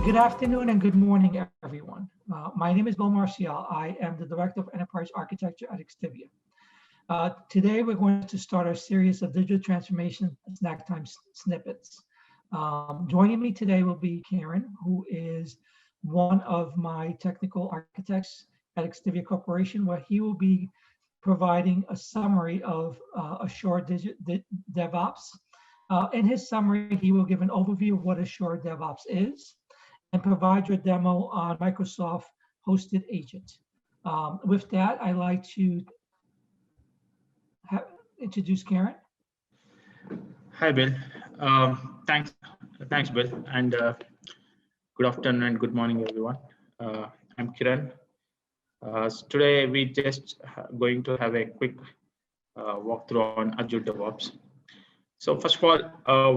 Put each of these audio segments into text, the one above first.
Good afternoon and good morning, everyone. My name is Bill Marcial. I am the Director of Enterprise Architecture at XTIVIA. Today, we're going to start our series of digital transformation Snacktime Snippets. Joining me today will be Karen, who is one of my technical architects at XTIVIA Corporation, where he will be providing a summary of Azure DevOps. In his summary, he will give an overview of what Azure DevOps is and provide you a demo on Microsoft hosted agent. With that, I'd like to introduce Karen. Hi, Bill. Thanks, Bill, and good afternoon and good morning, everyone. I'm Kiran. Today, we just going to have a quick walkthrough on Azure DevOps. So first of all,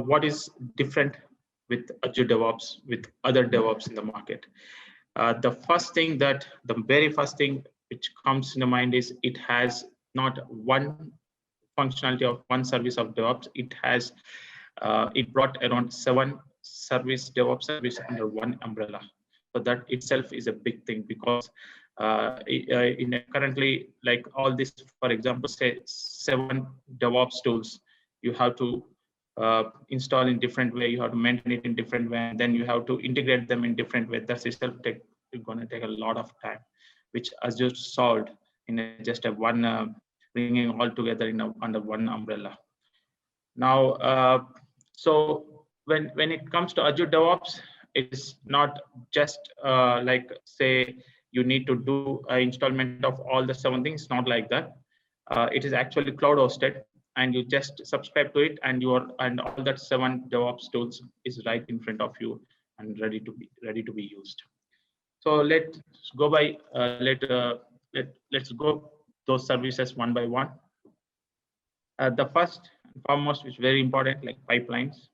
what is different with Azure DevOps with other DevOps in the market? The very first thing which comes to the mind is it has not one functionality of one service of DevOps. It brought around 7 DevOps service under one umbrella. So that itself is a big thing because currently, like all this, for example, say 7 DevOps tools, you have to install in different way, you have to maintain it in different way, and then you have to integrate them in different way. That's itself going to take a lot of time, which Azure solved in just a one bringing all together under one umbrella. Now, so when it comes to Azure DevOps, it's not just like say you need to do an installment of all the 7 things. Not like that. It is actually cloud hosted, and you just subscribe to it, and all that 7 DevOps tools is right in front of you and ready to be used. So let's go by let's go those services one by one. The first and foremost, which is very important, like pipelines.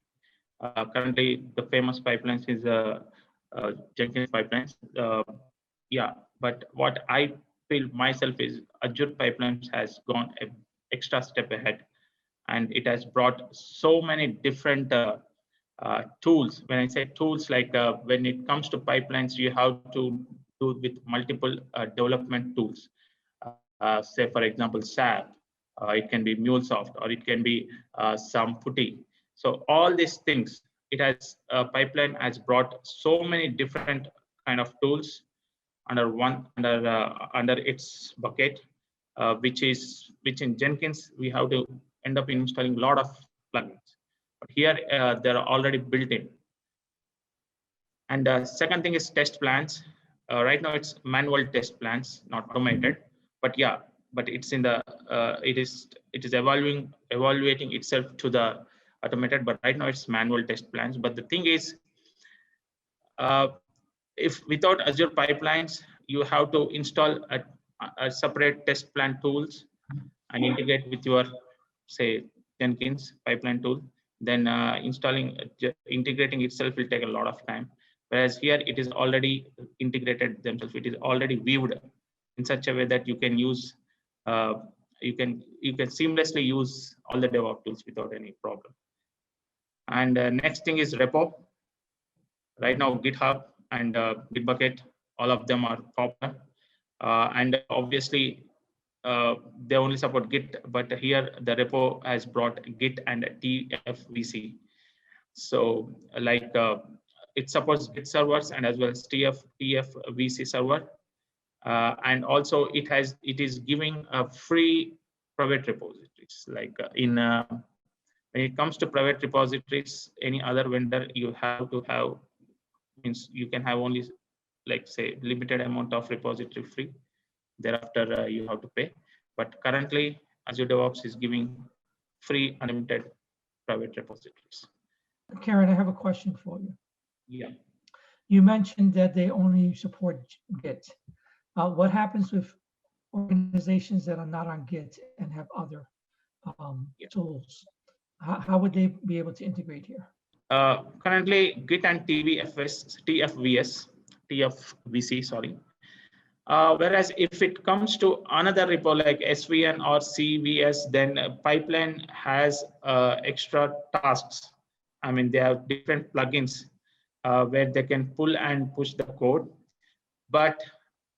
Currently, the famous pipelines is Jenkins pipelines. But what I feel myself is Azure pipelines has gone an extra step ahead, and it has brought so many different tools. When I say tools, like when it comes to pipelines, you have to do with multiple development tools. Say, for example, SAP, it can be MuleSoft, or it can be some Footy. So all these things, pipeline has brought so many different kind of tools under its bucket, which in Jenkins we have to end up installing a lot of plugins, but here they're already built in. And second thing is test plans. Right now it's manual test plans, not automated, but it's in the it is evaluating itself to the automated, but right now it's manual test plans. But the thing is, if without Azure pipelines, you have to install a separate test plan tools and integrate with your, say, Jenkins pipeline tool, then integrating itself will take a lot of time. Whereas here it is already integrated themselves. It is already viewed in such a way that you can use you can seamlessly use all the DevOps tools without any problem. And next thing is repo. Right now, GitHub and Bitbucket, all of them are popular, and obviously they only support Git, but here the repo has brought Git and TFVC. So like it supports Git servers and as well as TFVC server, and also it is giving a free private repositories. Like when it comes to private repositories, any other vendor you have to have, means you can have only, like, say, limited amount of repository free. Thereafter you have to pay. But currently Azure DevOps is giving free unlimited private repositories. Karen, I have a question for you. Yeah. You mentioned that they only support Git. What happens with organizations that are not on Git and have other tools? How would they be able to integrate here? Currently, Git and TFVC, sorry. Whereas if it comes to another repo like SVN or CVS, then pipeline has extra tasks. I mean, they have different plugins where they can pull and push the code. But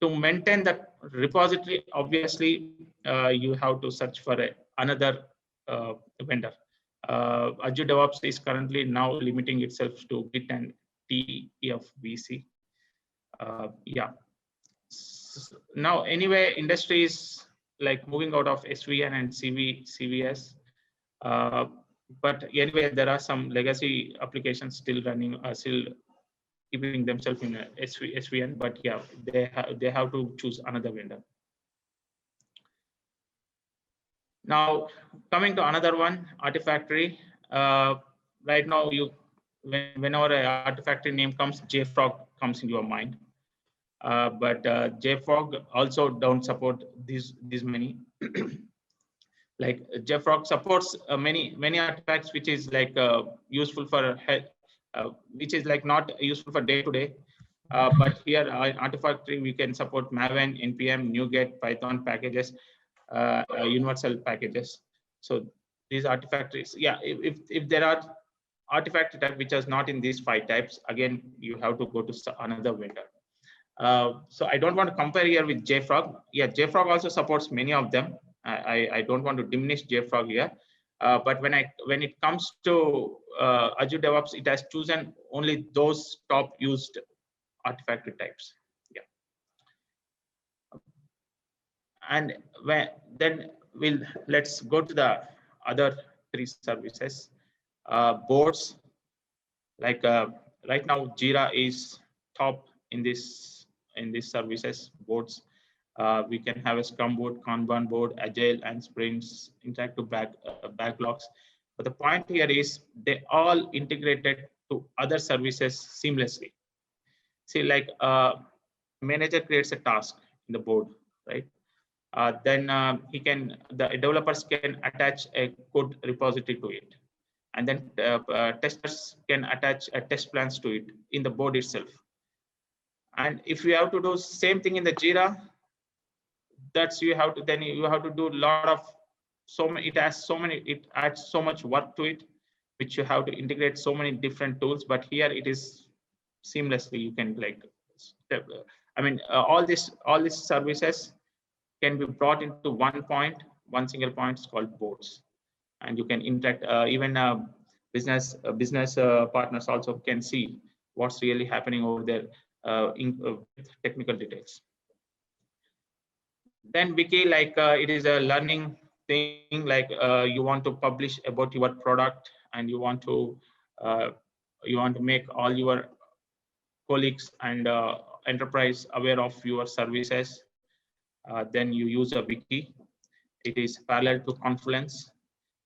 to maintain the repository, obviously, you have to search for another vendor. Azure DevOps is currently now limiting itself to Git and TFVC. Yeah. Now, anyway, industry is like moving out of SVN and CVS. But anyway, there are some legacy applications still running, still keeping themselves in SVN. But yeah, they have to choose another vendor. Now, coming to another one, Artifactory. Right now, whenever a Artifactory name comes, JFrog comes into your mind. But JFrog also don't support these many. Like JFrog supports many artifacts, which is like useful for which is like not useful for day to day. But here, Artifactory, we can support Maven, npm, NuGet, Python packages, universal packages. So these Artifactories, yeah, if there are Artifactory type which is not in these 5 types, again, you have to go to another vendor. So I don't want to compare here with JFrog. Yeah, JFrog also supports many of them. I don't want to diminish JFrog here. But when it comes to Azure DevOps, it has chosen only those top used Artifactory types. Yeah. And then let's go to the other 3 services. Boards, like right now, Jira is top in these services. Boards, we can have a Scrum board, Kanban board, Agile and sprints, interactive backlogs. But the point here is they all integrated to other services seamlessly. See, like manager creates a task in the board, right? Then the developers can attach a code repository to it, and then testers can attach test plans to it in the board itself. And if you have to do same thing in the Jira, you have to do a lot of it adds so much work to it, which you have to integrate so many different tools. But here it is seamlessly. You can all these services can be brought into one single point. It's called boards, and you can interact. Even business partners also can see what's really happening over there with technical details. Then Wiki, like it is a learning thing. Like you want to publish about your product, and you want to make all your colleagues and enterprise aware of your services. Then you use a wiki. It is parallel to Confluence,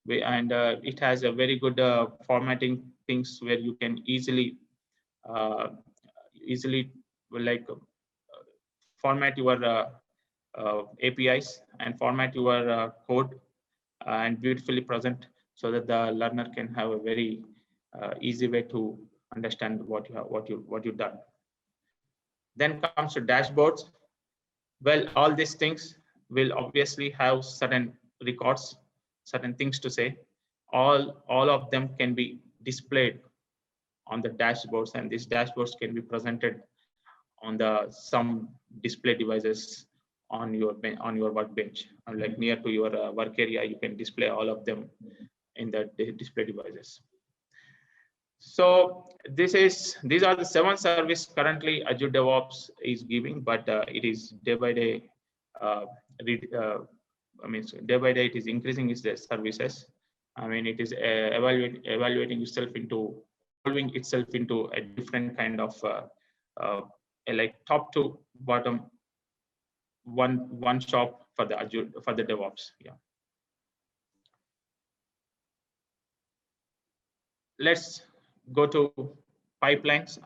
and it has a very good formatting things where you can easily format your APIs and format your code and beautifully present, so that the learner can have a very easy way to understand what you've done. Then comes to dashboards. Well, all these things will obviously have certain records, certain things to say. All of them can be displayed on the dashboards, and these dashboards can be presented on some display devices on your workbench, and like near to your work area. You can display all of them in the display devices. So these are the 7 services currently Azure DevOps is giving, but it is day by day. Day by day it is increasing its services. It is evaluating itself into evolving itself into a different kind of like top to bottom one shop for the Azure for the DevOps. Yeah. Let's go to pipelines.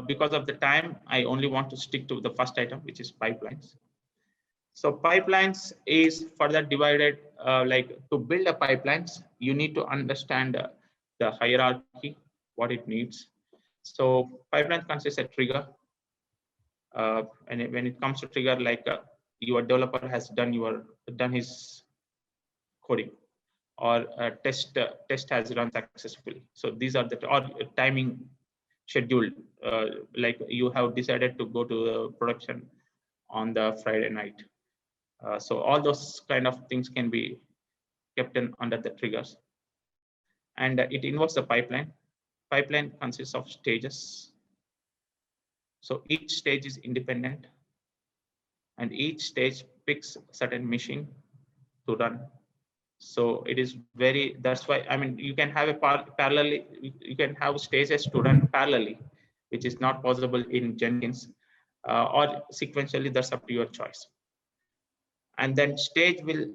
Because of the time, I only want to stick to the first item, which is pipelines. So pipelines is further divided. Like to build a pipelines, you need to understand the hierarchy, what it needs. So pipeline consists a trigger. And when it comes to trigger, like your developer has done his coding, or a test has run successfully. So these are the timing scheduled, like you have decided to go to production on the Friday night. So all those kind of things can be kept in under the triggers. And it involves a pipeline. Pipeline consists of stages. So each stage is independent, and each stage picks certain machine to run. So it is very, that's why, I mean, you can have a parallelly, you can have stages to run parallelly, which is not possible in Jenkins, or sequentially, that's up to your choice. And then stage will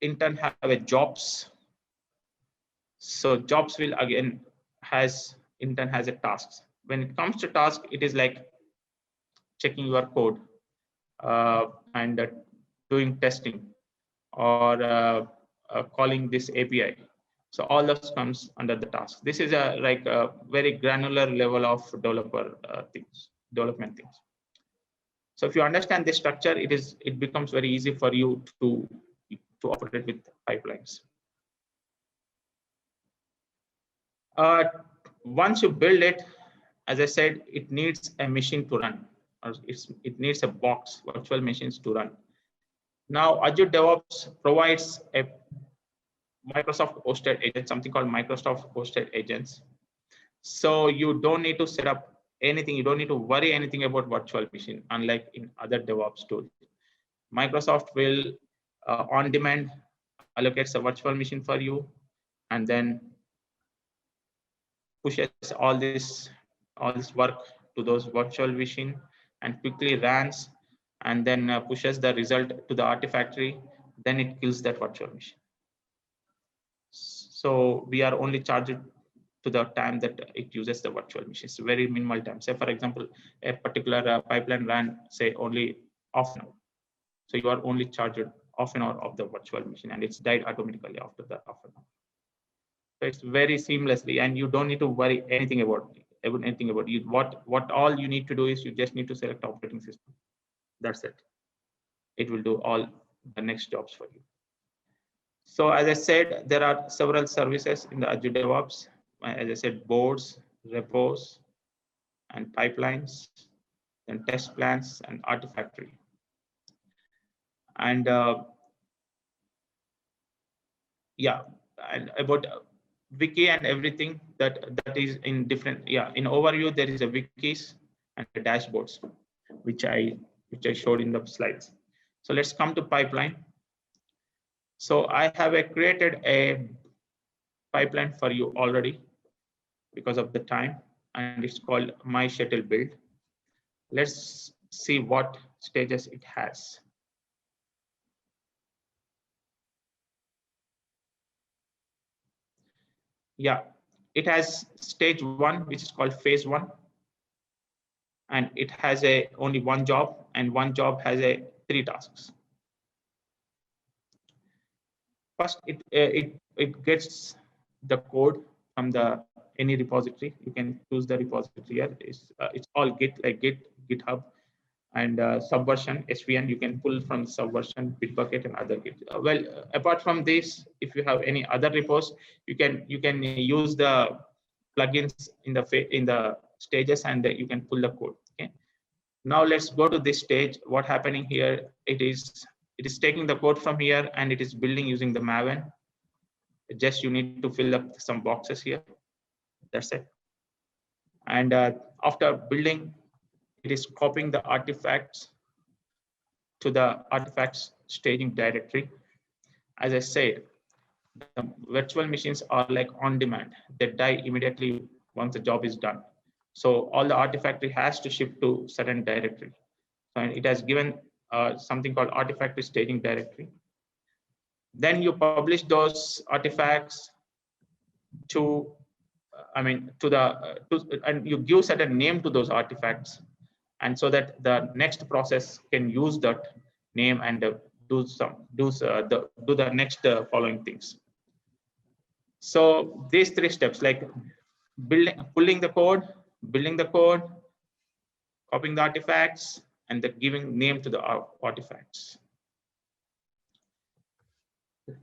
in turn have a jobs. So jobs will again in turn has a tasks. When it comes to task, it is like checking your code and doing testing, or calling this API. So all those comes under the task. This is a very granular level of development things. So if you understand this structure, it becomes very easy for you to operate with pipelines. Once you build it, as I said, it needs a machine to run, or it needs a box, virtual machines to run. Now, Azure DevOps provides a Microsoft hosted agent, something called Microsoft hosted agents. So you don't need to set up anything. You don't need to worry anything about virtual machine, unlike in other DevOps tools. Microsoft will on demand allocates a virtual machine for you, and then pushes all this work to those virtual machine and quickly runs, and then pushes the result to the Artifactory. Then it kills that virtual machine. So we are only charged to the time that it uses the virtual machine. It's very minimal time. Say, for example, a particular pipeline ran, say, only half an hour. So you are only charged half an hour of the virtual machine, and it's died automatically after the half an hour. So it's very seamlessly, and you don't need to worry anything about it. What all you need to do is you just need to select operating system. That's it. It will do all the next jobs for you. So as I said, there are several services in the Azure DevOps. As I said, boards, repos, and pipelines, and test plans, and Artifactory. And yeah, and about wiki and everything that is in different. Yeah, in overview there is a wikis and the dashboards, which I showed in the slides. So let's come to pipeline. So I have created a pipeline for you already because of the time, and it's called My Shuttle Build. Let's see what stages it has. Yeah, it has stage 1, which is called phase 1, and it has only one job, and one job has 3 tasks. First, it gets the code from any repository. You can choose the repository here. It's all GitHub, and Subversion, SVN. You can pull from Subversion, Bitbucket, and other Git. Apart from this, if you have any other repos, you can use the plugins in the stages, and you can pull the code. Okay. Now let's go to this stage. What happening here? It is taking the code from here, and it is building using the Maven. Just you need to fill up some boxes here. That's it. And after building, it is copying the artifacts to the artifacts staging directory. As I said, the virtual machines are like on demand. They die immediately once the job is done. So all the Artifactory has to shift to certain directory. So it has given something called Artifactory staging directory. Then you publish those artifacts to, and you give certain name to those artifacts, and so that the next process can use that name and do the next following things. So these 3 steps, like pulling the code, building the code, copying the artifacts, and giving name to the artifacts.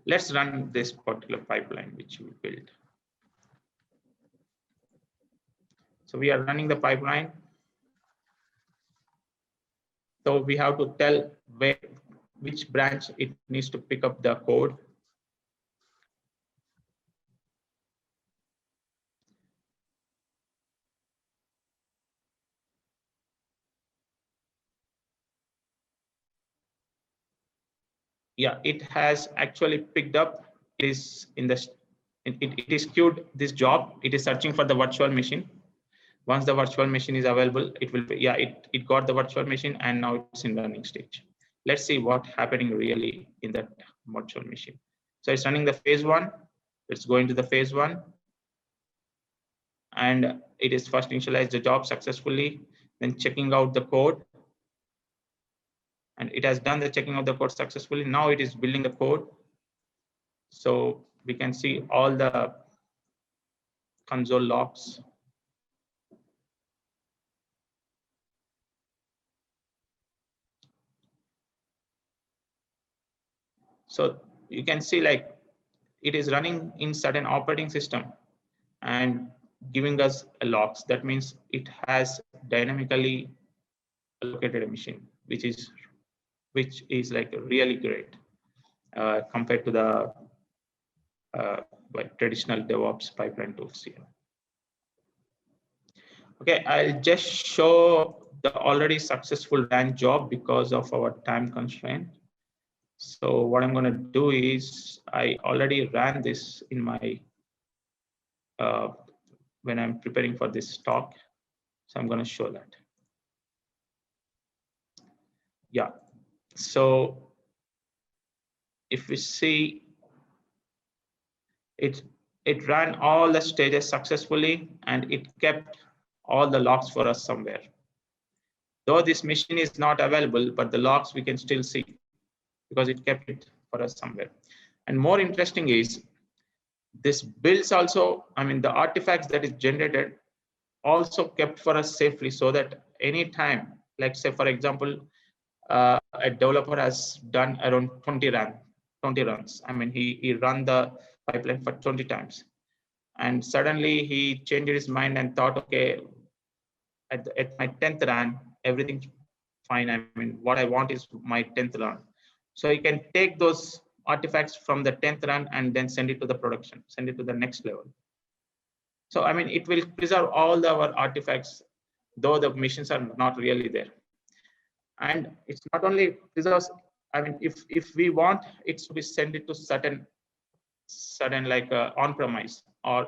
Let's run this particular pipeline which we built. So we are running the pipeline. So we have to tell which branch it needs to pick up the code. Yeah, it has actually picked up. It is in the it is queued this job. It is searching for the virtual machine. Once the virtual machine is available, it will, yeah, it got the virtual machine and now it's in learning stage. Let's see what's happening really in that virtual machine. So it's running the phase 1. It's going to the phase 1. And it is first initialized the job successfully, then checking out the code. And it has done the checking of the code successfully. Now it is building the code. So we can see all the console logs. So you can see like it is running in certain operating system and giving us logs. That means it has dynamically allocated a machine, which is like really great compared to the traditional DevOps pipeline tools here. Okay, I'll just show the already successful ran job because of our time constraint. So what I'm going to do is I already ran this in my when I'm preparing for this talk. So I'm going to show that. Yeah. So if we see it ran all the stages successfully and it kept all the logs for us somewhere. Though this machine is not available, but the logs we can still see because it kept it for us somewhere. And more interesting is this builds also, I mean, the artifacts that is generated also kept for us safely so that anytime, like say, for example, a developer has done around 20 runs. I mean, he ran the pipeline for 20 times. And suddenly he changed his mind and thought, okay, at my 10th run, everything's fine. I mean, what I want is my 10th run. So you can take those artifacts from the 10th run and then send it to the production, send it to the next level. So, I mean, it will preserve all our artifacts, though the machines are not really there. And it's not only preserves, I mean, if we want it to be send it to certain like on-premise or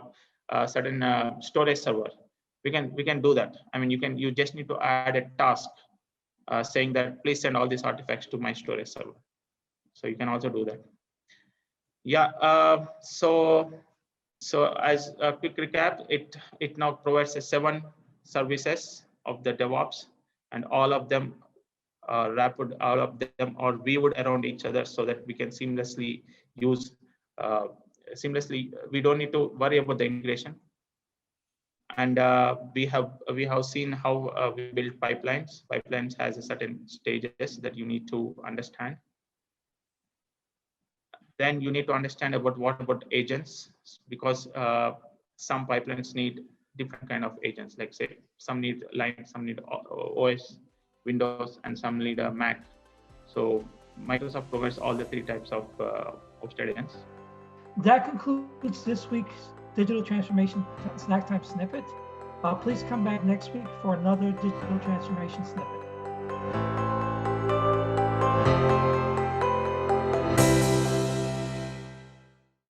certain storage server, we can do that. I mean, you just need to add a task saying that please send all these artifacts to my storage server. So you can also do that. Yeah. So as a quick recap, it now provides 7 services of the DevOps, and all of them wrapped, all of them are viewed around each other so that we can seamlessly use we don't need to worry about the integration. And we have seen how we build pipelines. Pipelines has a certain stages that you need to understand. Then you need to understand about what about agents, because some pipelines need different kind of agents. Like say some need Linux, some need OS, Windows, and some need a Mac. So Microsoft provides all the 3 types of hosted agents. That concludes this week's Digital Transformation Snacktime Snippet. Please come back next week for another Digital Transformation Snippet.